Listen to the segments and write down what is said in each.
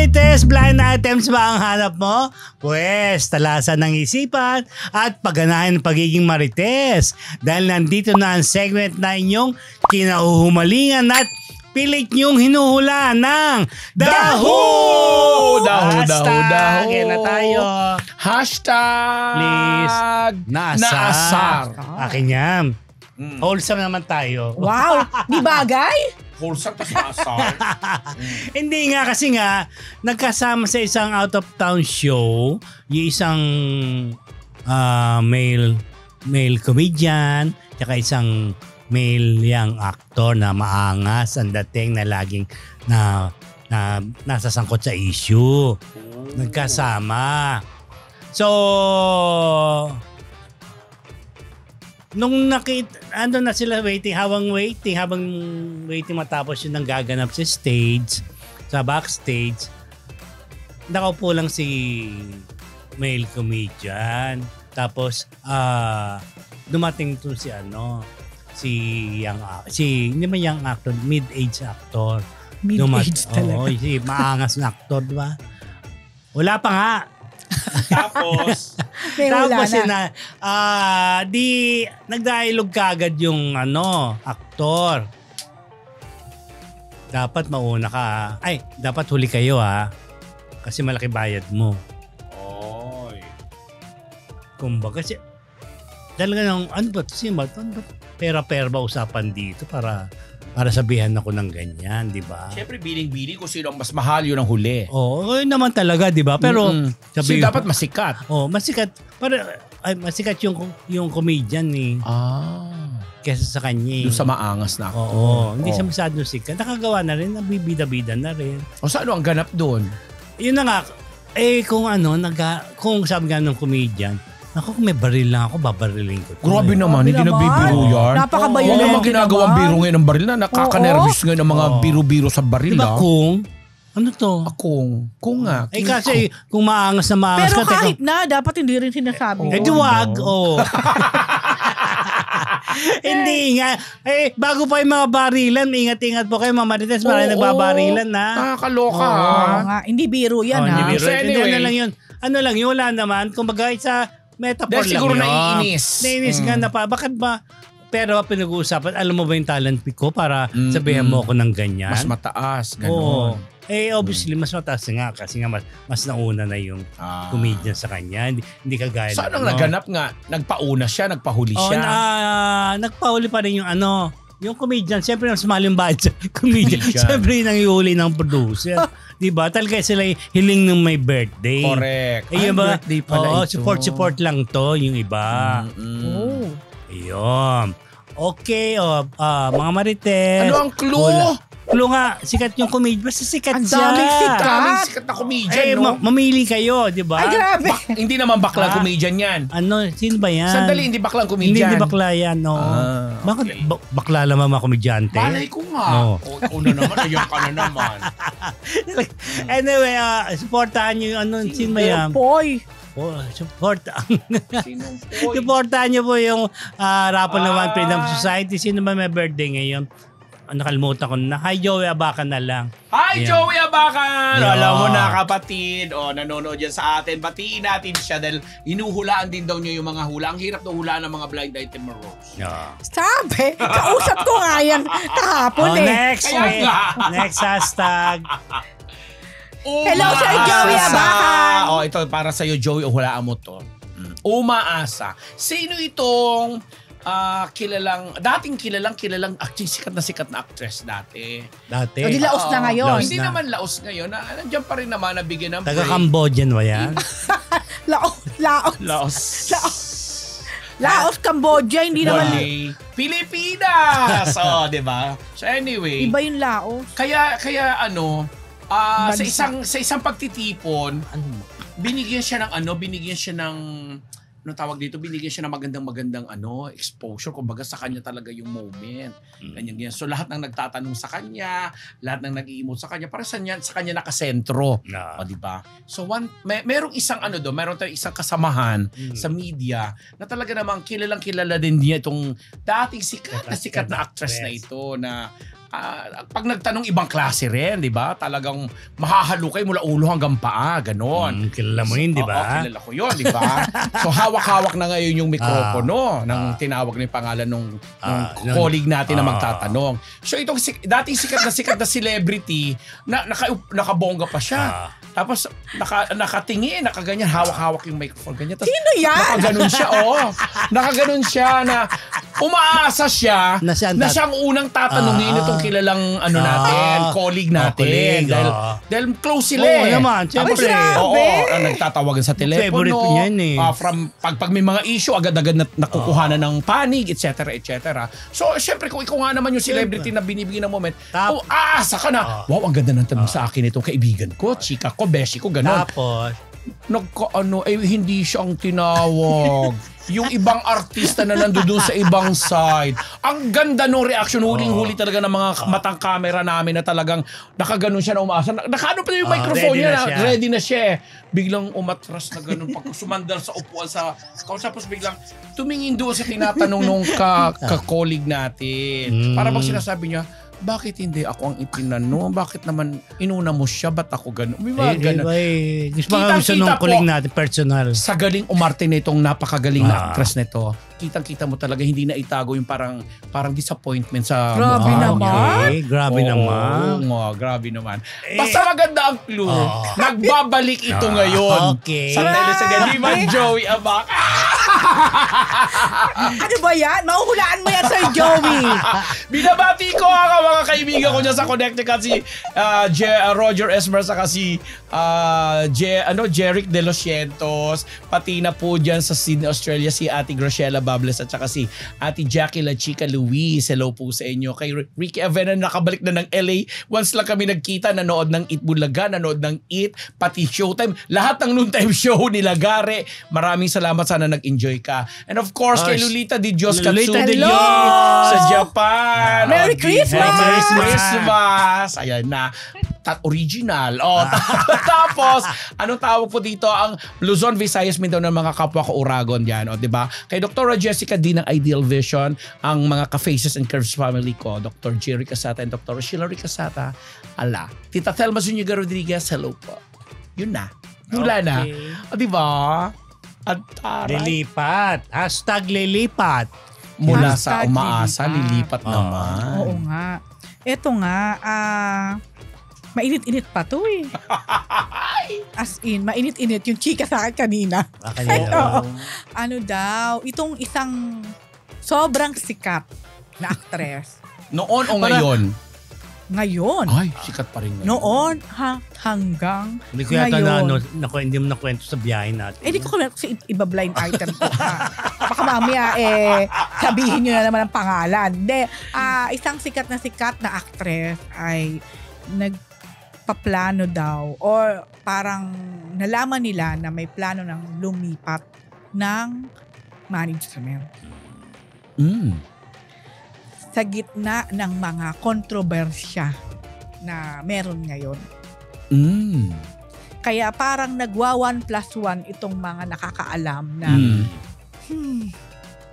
Marites, blind items ba ang hanap mo? Pwes, talasan ng isipan at pagganahan ng pagiging Marites. Dahil nandito na ang segment na inyong kinauhumalingan at pilit niyong hinuhula ng Daho! Daho! Kaya na tayo. Hashtag Please. Naasar. Akin yan. Wholesome naman tayo. Wow! Di bagay? Wholesome tas naasar. Hindi nga kasi nga nagkasama sa isang out of town show yung isang male comedian tsaka isang male young actor na maangas ang dating na laging nasasangkot sa issue. Nagkasama. So nung nakita, ano na sila habang waiting matapos yun ang gaganap sa stage, sa backstage, nakaupo lang si male comedian. Tapos, dumating to hindi man young actor, mid-age actor. Mid-age talaga. Oo, si maangas na actor, diba? Wala pa nga. Tapos nag-dialogue kagad yung aktor. Dapat mauna ka. Ay, dapat huli kayo kasi malaki bayad mo. Oy. Kumbaga kasi talaga nang pera-pera ba usapan dito para sabihan ako ng ganyan, di ba? Siyempre, biling-biling kung sino ang mas mahal yun ang huli. Oo, yun naman talaga, di ba? Pero, kasi dapat masikat. Masikat. Masikat yung comedian kesa sa kanya. Yung sa maangas na ako. Oo, hindi siya masyadong sikat. Nakagawa na rin, nabibida-bida na rin. O saan ang ganap doon? Yun na nga, kung sabi nga ng comedian, ako kung may baril lang ako, babarilin ko. Grabe naman, hindi nagbibiro yan. Napakabayo Huwag naman ginagawang biro ngayon ng baril na. Nakaka-nervous ngayon ng mga biro-biro sa baril. Diba kung? Ano to? Kung nga. Kasi kung maangas na maangas pero ka. Pero kahit na, dapat hindi rin sinasabi. Wag. Hindi nga. Bago pa yung mga barilan, ingat-ingat po kayo mga Marites. Marami nagbabarilan na. Nakakaloka. Nga. Hindi biro yan Hindi biro. So anyway. Ano lang yun, wala naman. Kung bagay sa metaphor lang siguro yun. naiinis. Naiinis nga na pa. Bakit ba? Pero pinag-uusapan, alam mo ba yung talent ko para sabihan mo ako ng ganyan? Mas mataas, gano'n. Obviously, mas mataas nga kasi nga mas nauna na yung comedian sa kanya. Hindi kagaya. Saan ang naganap nga? Nagpauna siya, nagpahuli siya? Nagpahuli pa rin yung comedian. Siyempre, mas mahal yung budget. Comedian. Siyempre, yung nangyuli ng producer. Diba? Talaga sila hiling ng may birthday. Correct. Yung birthday pala ito. Support lang to yung iba. Ayun. Okay, mga Marites. Ano ang clue? Clue nga, sikat yung comedian. Basta sikat siya. Daming sikat na comedian, no? Mamili kayo, di ba? Ay, grabe. Hindi naman baklang comedian yan. Sino ba yan? Sandali, hindi baklang comedian. Hindi bakla yan, no. Bakit bakla naman mga komedyante? Malay ko nga. Una naman, ayan ka na naman. Anyway, supportahan nyo yung sino ba yan? Poy. Supportahan nyo po yung Rapol ng One Freedom Society. Sino ba may birthday ngayon? Nakalimutan ko na. Hi, Joey Abacan na lang. Hi, Ayan. Joey Abacan! Yeah. Alam mo na, kapatid. Nanonood yan sa atin. Batiin natin siya dahil hinuhulaan din daw niya yung mga hula. Ang hirap daw hulaan ng mga blind item Rose. Yeah. Sabi, kausap ko nga yan kahapon Next hashtag. Hello, Sir Joey Abacan! Ito para sa'yo, Joey. Hulaan mo to. Umaasa. Sino itong dating kilalang sikat na actress dati. O di laos na ngayon. Hindi naman laos ngayon. Nandiyan pa rin naman nabigyan ng break. Taga-Cambodian ba yan? Laos, Cambodia, hindi naman. Pilipinas! di ba? So anyway. Iba yung Laos. Kaya sa isang pagtitipon, binigyan siya ng binigyan siya ng magandang exposure. Kumbaga sa kanya talaga yung moment. Ganyan. So lahat ng nagtatanong sa kanya, lahat ng nag-i-emote sa kanya, para sa kanya nakasentro. Di ba? So merong isang meron tayong isang kasamahan sa media na talaga namang kilalang kilala din niya itong dating sikat na actress na ito na pag nagtanong ibang klase rin, di ba? Talagang mahahalukay mula ulo hanggang paa, ganon. Kilala mo yun, di ba? Oo, kilala ko yun, di ba? So hawak-hawak na ngayon yung mikropono ng tinawag na yung pangalan ng colleague natin na magtatanong. So itong dating sikat na celebrity, nakabongga pa siya. Tapos nakatingin, nakaganyan, hawak-hawak yung microphone. Ganyan. Tapos, sino yan? Nakaganon siya, Nakaganon siya na umaasa siya na siyang unang tatanungin itong kilalang colleague natin. Dahil close sila Oo naman, siyempre. Nagtatawagan sa telepono. Favorite niyan eh. Pag may mga issue, agad-agad nakukuhanan ng panig, etc. So, siyempre, kung ikaw nga naman yung celebrity na binibigyan ng moment, aasa ka na, wow, ang ganda ng tanong sa akin itong kaibigan ko, chika ko, beshi ko, gano'n. Tapos, hindi siya ang tinawag. Yung ibang artista na nandoon sa ibang side. Ang ganda ng reaction, huling-huli talaga ng mga matang camera namin na talagang nakaganon siya na umaasa. Nakaano pa yung microphone niya, ready na siya. Biglang umatras na ganun pag sumandal sa upuan sa tapos biglang tumingin doon sa tinatanong nung ka-colleague natin. Para bang sinasabi niya, bakit hindi ako ang itinanong? Bakit naman inuna mo siya? Ba't ako gano'n? May mga gano'n. Gusto nung kuling natin personal. Sa galing umarte na itong napakagaling na actress nito, kitang-kita mo talaga hindi na itago yung parang disappointment sa Grabe naman. Okay, grabe naman. Grabe naman. Basta maganda ang clue. Nagbabalik ito ngayon. Okay. Sa teleserye, di ba Joey Abak? Ano ba yan? Mahuhulaan mo yan, Sir Joey. Binabati ko ang mga kaibigan ko dyan sa Connecticut, si Roger Esmer, saka si Jeric De Los Cientos, pati na po dyan sa Sydney, Australia, si Ate Graciela Bables at saka si Ate Jackie La Chica Luis. Hello po sa inyo. Kay Ricky Avena, nakabalik na ng LA. Once lang kami nagkita, nanood ng Eat Bulaga, nanood ng Eat, pati Showtime. Lahat ng noontime show ni Lagare. Maraming salamat. Sana nag-enjoy ka. And of course, kay Lolita Di Diyos Katsumi sa Japan. Merry Christmas! Merry Christmas! Ayan na. Original. Tapos, anong tawag po dito? Ang Luzon, Visayas, Mindanao ng mga kapwa ko Uragon yan. O, diba? Kay Dr. Jessica D ng Ideal Vision, ang mga ka-Faces and Curves family ko, Dr. Jerry Casata and Dr. Sheila Casata. Tita Thelma Zuniga Rodriguez, hello po. Yun na. Wala na. O, diba? At Lilipat. #lilipat. Mula sa umaasa, lilipat naman. Oo nga. Eto nga, mainit-init pa to eh. As in, mainit-init yung chika sa akin kanina. Ano daw, itong isang sobrang sikat na actress. Noon o ngayon? Ngayon. Ay, sikat pa rin ngayon. Noon hanggang Hindi ko yata ngayon. hindi mo nakwento sa biyahe natin. Di ko kasi iba blind item ko. Baka mamaya sabihin nyo na naman ang pangalan. Isang sikat na actress ay nagpaplano daw or parang nalaman nila na may plano ng lumipat ng management. Sa gitna ng mga kontrobersya na meron ngayon. Kaya parang nagwa 1+1 itong mga nakakaalam na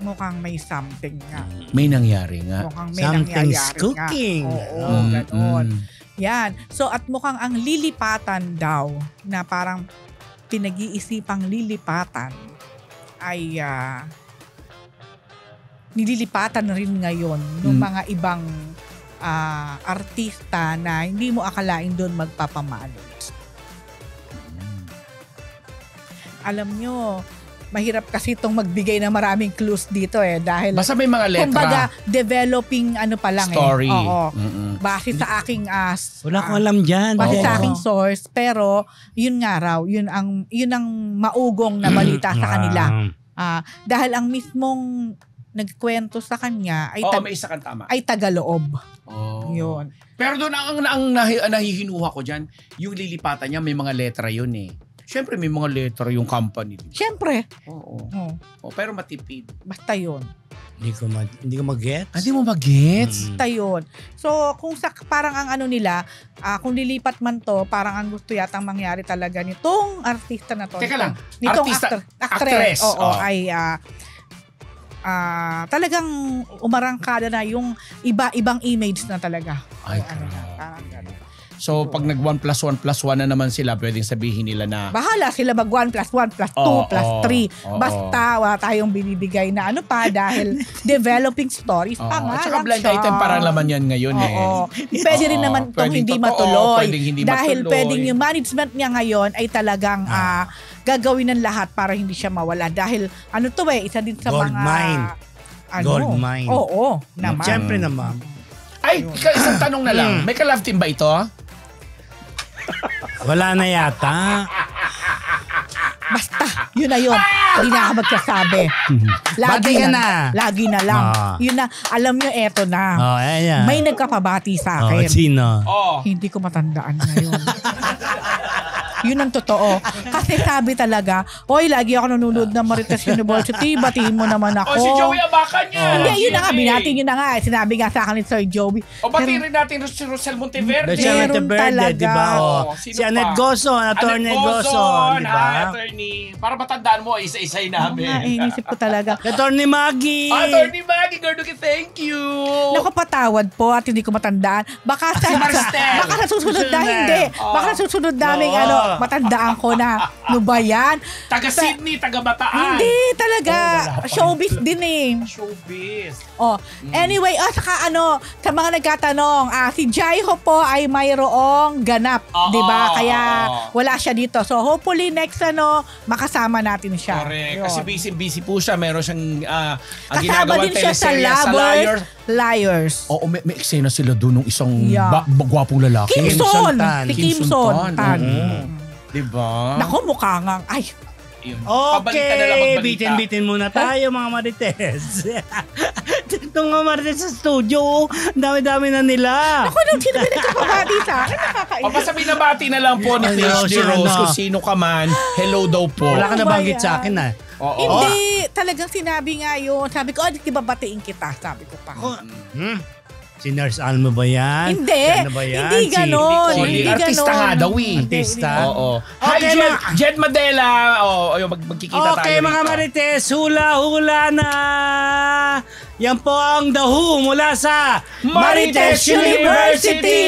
mukhang may something nga. May nangyari nga. Mukhang may Something's nangyayari cooking. nga. Oo, gano'n. Yan. So at mukhang ang lilipatan daw na parang pinag-iisipang lilipatan ay nililipatan rin ngayon ng mga ibang artista na hindi mo akalain doon magpapamalo. Alam nyo, mahirap kasi itong magbigay ng maraming clues dito dahil basta may mga letra. Kumbaga, developing pa lang story. Oo. Base sa aking wala akong alam dyan. base sa aking source, pero yun nga raw, yun ang maugong na balita sa kanila. Dahil ang mismong nagkwento sa kanya ay may isa kang tama. ay Tagaloob. Yun. Pero doon ang nahihinuha ko dyan, yung lilipatan niya may mga letra yun eh. Siyempre may mga letra yung company. Siyempre. Oo. Pero matipid. Basta yun. Hindi ko mag-gets. Hindi mo mag-gets? Basta yun. So, kung parang ang nila, kung lilipat man to, parang ang gusto yatang mangyari talaga nitong artista na to. Teka lang. Nitong Artista, actress. Oo, ay talagang umarangkada na yung ibang image na talaga. Ay, Parang ganun. So, pag nag 1 plus 1 plus 1 na naman sila, pwedeng sabihin nila na Bahala sila mag 1 plus 1 plus 2 plus 3. Basta wala tayong binibigay na ano pa dahil developing stories pa nga. At saka lang blind siya. item para naman yan ngayon Oo. Pwede rin naman itong Pwedeng hindi totoo, matuloy. pwedeng hindi Dahil matuloy. pwedeng yung management niya ngayon ay talagang gagawin ng lahat para hindi siya mawala. Dahil ano to isa din sa Gold mga... mine. Gold mine. Oo, naman. Siyempre naman. Ay, isang tanong na lang. May ka-love team ba ito? Wala na yata. Basta, yun na yun. Hindi na ako magsasabi. Bati ka na. Lagi na lang. Yun na, alam nyo, eto na. Ayan. May nagkapabati sa akin. Sino? Hindi ko matandaan ngayon. Yun ang totoo. Kasi sabi talaga, oy, lagi ako nanonood ng Marites University, batiin mo naman ako. Si Joey Abacan yan. Hindi, yun na nga, binating yun na nga. Sinabi nga sa akin ni Sir Joey. Batiin rin natin si Rosel Monteverde. Meron talaga. Diba? Sino Si Annette pa? Gozon, Atty. Gozon. Diba? Attorney. Para matandaan mo, isa-isay namin. Inisip ko talaga. Atty. Maggie. Attorney Maggie Garduque, thank you. Naku, patawad po at hindi ko matandaan. Baka sa susunod na hindi. Baka sa susunod naming matandaan ko na. Ano ba yan? Taga Sydney, taga Bataan. Hindi talaga. Showbiz din eh. Showbiz. Anyway, saka sa mga nagtatanong, si Jaiho po ay mayroong ganap, 'di ba? Kaya wala siya dito. So hopefully next makasama natin siya. Correct. Yun. Kasi busy po siya. Meron siyang Kasama ginagawang din siya sa teleserye sa Liars. Oo, may eksena sila doon ng isang Yeah. gwapong lalaki. Kimson. Tan. Si Kimson Tan. Diba? Naku, mukha nga. Ay, Yun. Pabalita na lang Okay, magbalita. bitin muna tayo mga Marites. Itong mga Marites sa studio, dami-dami na nila. ako nung sino ba nagkapabati sa akin? Nakakainis. Basta binabati na lang po ni Hello, PhD sir, Rose kung sino ka man. Hello daw po. Wala ka Ano nabanggit ba sa yan? akin Oo. Hindi, talagang sinabi nga yun. Sabi ko, di ba batiin kita? Sabi ko pa. Si Nurse Alma ba yan? Hindi. Si ano ba yan? Hindi ganon. Hindi, Hindi artista ganon. nga daw eh. Artista? Oo. Okay, Hi, Jed Madela. Magkikita tayo Okay, mga rito. Marites, hula-hula na! Yan po ang The Who mula sa Marites University!